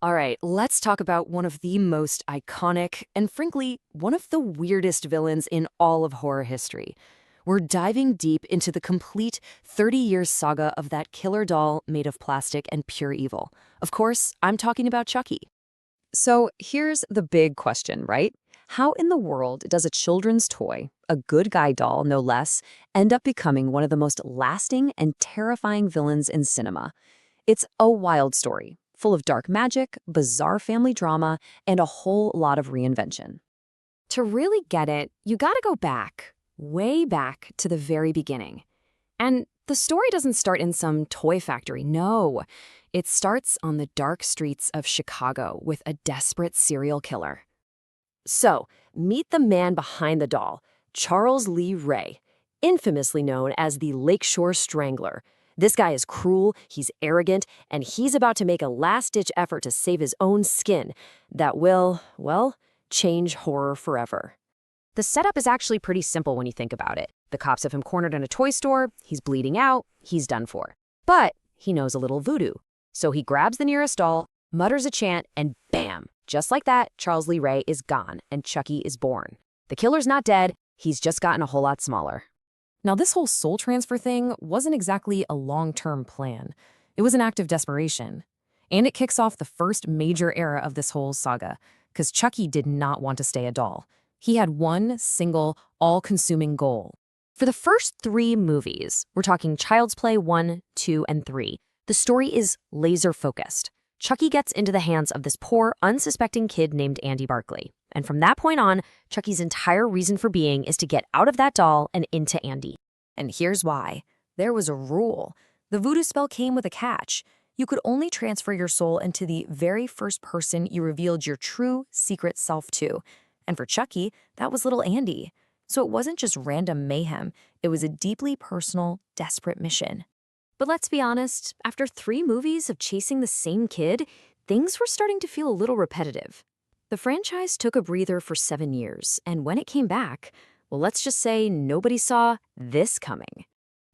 All right, let's talk about one of the most iconic and, frankly, one of the weirdest villains in all of horror history. We're diving deep into the complete 30-year saga of that killer doll made of plastic and pure evil. Of course, I'm talking about Chucky. So here's the big question, right? How in the world does a children's toy, a good guy doll no less, end up becoming one of the most lasting and terrifying villains in cinema? It's a wild story, full of dark magic, bizarre family drama, and a whole lot of reinvention. To really get it, you gotta go back, way back to the very beginning. And the story doesn't start in some toy factory, no. It starts on the dark streets of Chicago with a desperate serial killer. So, meet the man behind the doll, Charles Lee Ray, infamously known as the Lakeshore Strangler. This guy is cruel, he's arrogant, and he's about to make a last-ditch effort to save his own skin that will, well, change horror forever. The setup is actually pretty simple when you think about it. The cops have him cornered in a toy store, he's bleeding out, he's done for. But he knows a little voodoo. So he grabs the nearest doll, mutters a chant, and bam! Just like that, Charles Lee Ray is gone, and Chucky is born. The killer's not dead, he's just gotten a whole lot smaller. Now, this whole soul transfer thing wasn't exactly a long-term plan. It was an act of desperation. And it kicks off the first major era of this whole saga, because Chucky did not want to stay a doll. He had one single, all-consuming goal. For the first 3 movies, we're talking Child's Play 1, 2, and 3, the story is laser-focused. Chucky gets into the hands of this poor, unsuspecting kid named Andy Barkley. And from that point on, Chucky's entire reason for being is to get out of that doll and into Andy. And here's why. There was a rule. The voodoo spell came with a catch. You could only transfer your soul into the very first person you revealed your true, secret self to. And for Chucky, that was little Andy. So it wasn't just random mayhem. It was a deeply personal, desperate mission. But let's be honest, after 3 movies of chasing the same kid, things were starting to feel a little repetitive. The franchise took a breather for 7 years, and when it came back, well, let's just say nobody saw this coming.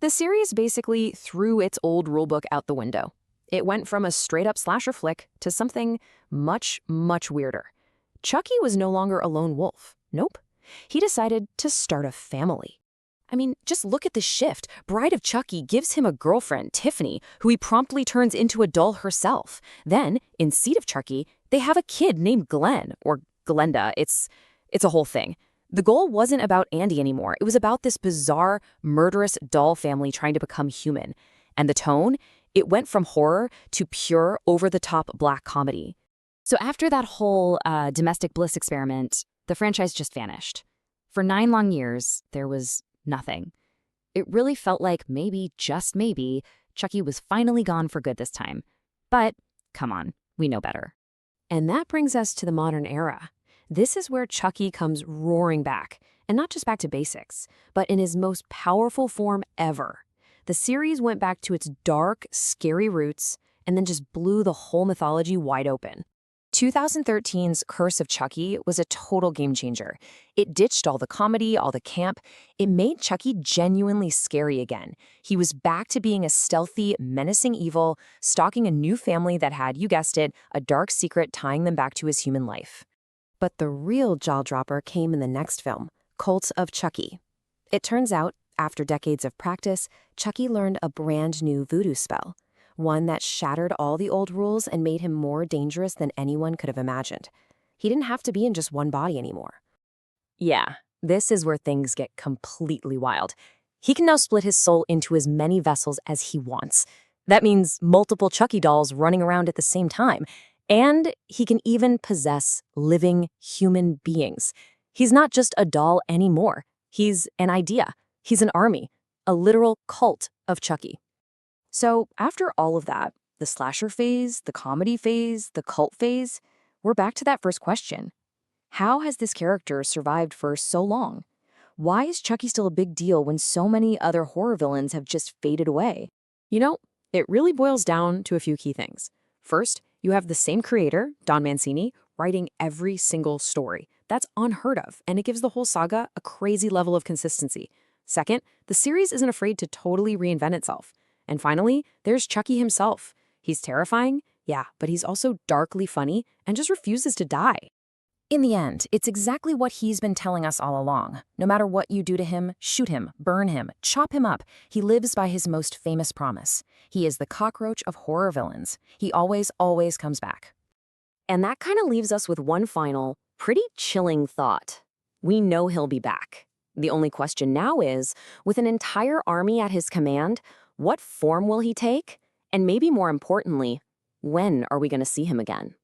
The series basically threw its old rulebook out the window. It went from a straight-up slasher flick to something much, much weirder. Chucky was no longer a lone wolf. Nope. He decided to start a family. I mean, just look at the shift. Bride of Chucky gives him a girlfriend, Tiffany, who he promptly turns into a doll herself. Then, in Seed of Chucky, they have a kid named Glenn, or Glenda. It's a whole thing. The goal wasn't about Andy anymore. It was about this bizarre, murderous doll family trying to become human. And the tone? It went from horror to pure, over-the-top black comedy. So after that whole domestic bliss experiment, the franchise just vanished. For 9 long years, there was nothing. It really felt like maybe, just maybe, Chucky was finally gone for good this time. But, come on, we know better. And that brings us to the modern era. This is where Chucky comes roaring back, and not just back to basics, but in his most powerful form ever. The series went back to its dark, scary roots, and then just blew the whole mythology wide open. 2013's Curse of Chucky was a total game changer. It ditched all the comedy, all the camp. It made Chucky genuinely scary again. He was back to being a stealthy, menacing evil, stalking a new family that had, you guessed it, a dark secret tying them back to his human life. But the real jaw-dropper came in the next film, Cult of Chucky. It turns out, after decades of practice, Chucky learned a brand new voodoo spell. One that shattered all the old rules and made him more dangerous than anyone could have imagined. He didn't have to be in just one body anymore. Yeah, this is where things get completely wild. He can now split his soul into as many vessels as he wants. That means multiple Chucky dolls running around at the same time. And he can even possess living human beings. He's not just a doll anymore. He's an idea. He's an army, a literal cult of Chucky. So after all of that, the slasher phase, the comedy phase, the cult phase, we're back to that first question. How has this character survived for so long? Why is Chucky still a big deal when so many other horror villains have just faded away? You know, it really boils down to a few key things. First, you have the same creator, Don Mancini, writing every single story. That's unheard of, and it gives the whole saga a crazy level of consistency. Second, the series isn't afraid to totally reinvent itself. And finally, there's Chucky himself. He's terrifying, Yeah, but he's also darkly funny and just refuses to die. In the end, it's exactly what he's been telling us all along. No matter what you do to him, shoot him, burn him, chop him up, he lives by his most famous promise. He is the cockroach of horror villains. He always, always comes back. And that kind of leaves us with one final, pretty chilling thought. We know he'll be back. The only question now is, with an entire army at his command, what form will he take? And maybe more importantly, when are we going to see him again?